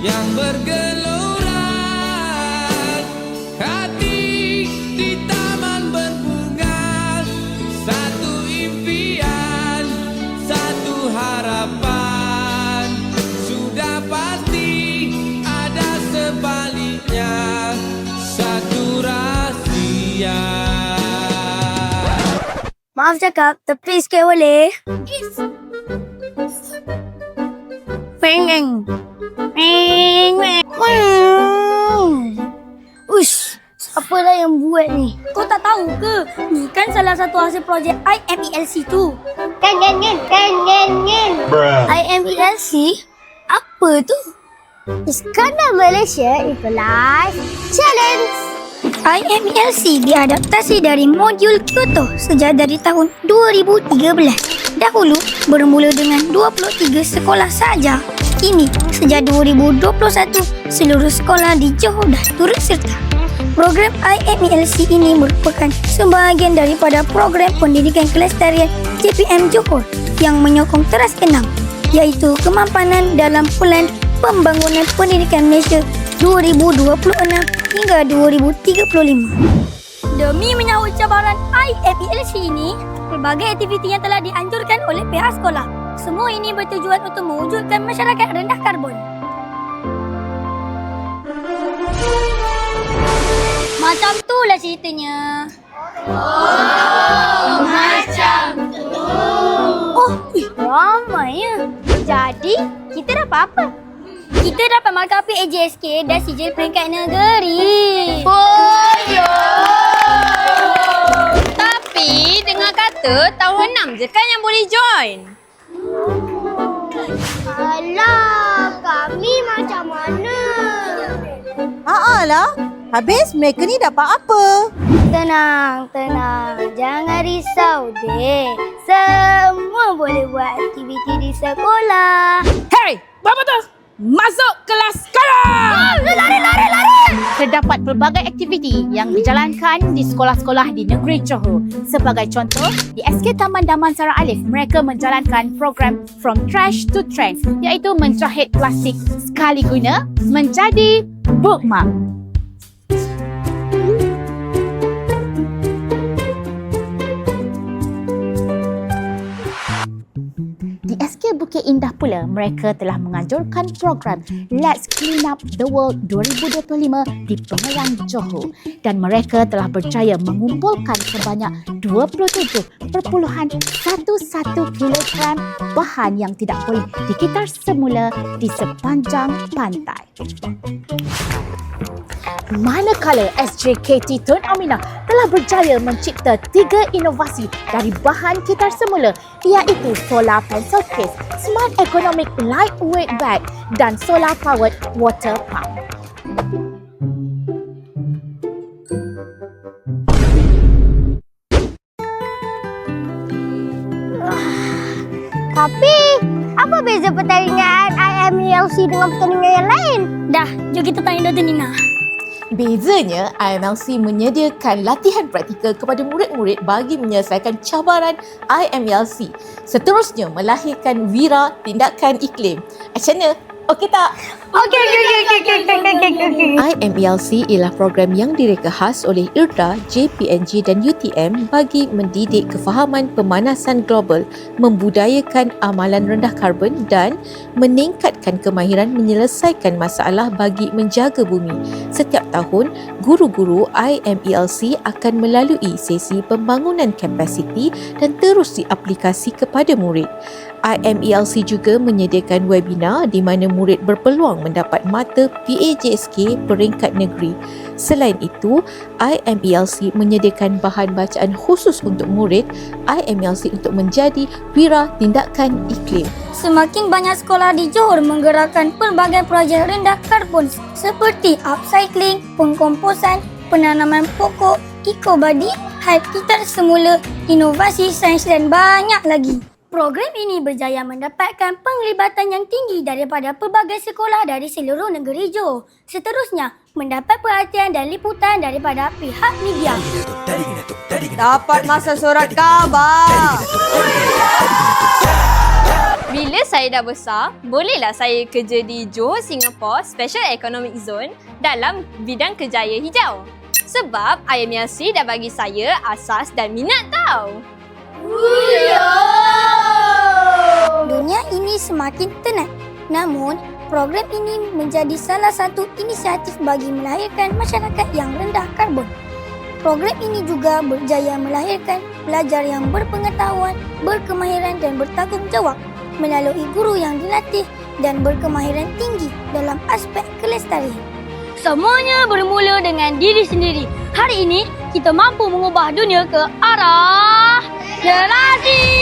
yang bergelora, hati di taman berbunga, satu impian, satu harapan, sudah pasti ada sebaliknya, satu rahasia. Maaf cakap, tepi sikit boleh? Pengeng. Uish, siapa lah yang buat ni? Kau tak tahu ke? Ni kan salah satu hasil projek IMELC tu. IMELC? Apa tu? Iskandar Malaysia Equalize Challenge. IMELC diadaptasi dari modul Kyoto sejak dari tahun 2013. Dahulu bermula dengan 23 sekolah saja. Kini sejak 2021 seluruh sekolah di Johor dah turut serta. Program IMELC ini merupakan sebahagian daripada program pendidikan kelestarian JPM Johor yang menyokong teras ke-6 iaitu kemampanan dalam Pelan Pembangunan Pendidikan Malaysia 2026 hingga 2035. Demi menyahut cabaran IMELC ini, pelbagai aktiviti yang telah dianjurkan oleh pihak sekolah. Semua ini bertujuan untuk mewujudkan masyarakat rendah karbon. Macam itulah ceritanya. Oh, macam tu. Oh, ramai ya. Jadi, kita dapat apa? Kita dapat markah PAJSK dan sijil peringkat negeri. Oh, yo. Tapi dengar kata tahun 6 je kan yang boleh join. Alah, kami macam mana? Lah, habis mereka ni dapat apa? Tenang. Jangan risau, dek. Semua boleh buat aktiviti di sekolah. Hey, apa tu? Masuk kelas sekarang! Lari! Terdapat pelbagai aktiviti yang dijalankan di sekolah-sekolah di negeri Johor. Sebagai contoh, di SK Taman Damansara Alif, mereka menjalankan program From Trash to Trends, iaitu menjahit plastik sekali guna menjadi bookmark. Di SK Bukit Indah pula, mereka telah menganjurkan program Let's Clean Up the World 2025 di Pengerang Johor dan mereka telah berjaya mengumpulkan sebanyak 27.11 kilogram bahan yang tidak boleh dikitar semula di sepanjang pantai. Manakala SJKT Tun Aminah telah berjaya mencipta 3 inovasi dari bahan kitar semula iaitu solar pencil case, smart economic lightweight bag dan solar powered water pump. Tapi, apa beza pertandingan IMELC dengan pertandingan yang lain? Dah, jom kita tanya Dr. Nina. Bezanya, IMLC menyediakan latihan praktikal kepada murid-murid bagi menyelesaikan cabaran IMLC. Seterusnya, melahirkan wira tindakan iklim. Macam mana? Okey tak? Okey. IMELC ialah program yang direka khas oleh IRDA, JPNG dan UTM bagi mendidik kefahaman pemanasan global, membudayakan amalan rendah karbon dan meningkatkan kemahiran menyelesaikan masalah bagi menjaga bumi. Setiap tahun, guru-guru IMELC akan melalui sesi pembangunan kapasiti dan terus diaplikasi kepada murid. IMELC juga menyediakan webinar di mana murid berpeluang mendapat mata PAJSK peringkat negeri. Selain itu, IMELC menyediakan bahan bacaan khusus untuk murid IMELC untuk menjadi wira tindakan iklim. Semakin banyak sekolah di Johor menggerakkan pelbagai projek rendah karbon seperti upcycling, pengkomposan, penanaman pokok, ekobadi, hype kitar semula, inovasi sains dan banyak lagi. Program ini berjaya mendapatkan penglibatan yang tinggi daripada pelbagai sekolah dari seluruh negeri Johor. Seterusnya, mendapat perhatian dan liputan daripada pihak media. Dapat masa surat khabar. Bila saya dah besar, bolehlah saya kerja di Johor Singapore Special Economic Zone dalam bidang kejaya hijau. Sebab IMLC dah bagi saya asas dan minat tau. Dunia ini semakin tenat. Namun, program ini menjadi salah satu inisiatif bagi melahirkan masyarakat yang rendah karbon. Program ini juga berjaya melahirkan pelajar yang berpengetahuan, berkemahiran dan bertanggungjawab melalui guru yang dilatih dan berkemahiran tinggi dalam aspek kelestarian. Semuanya bermula dengan diri sendiri. Hari ini, kita mampu mengubah dunia ke arah generasi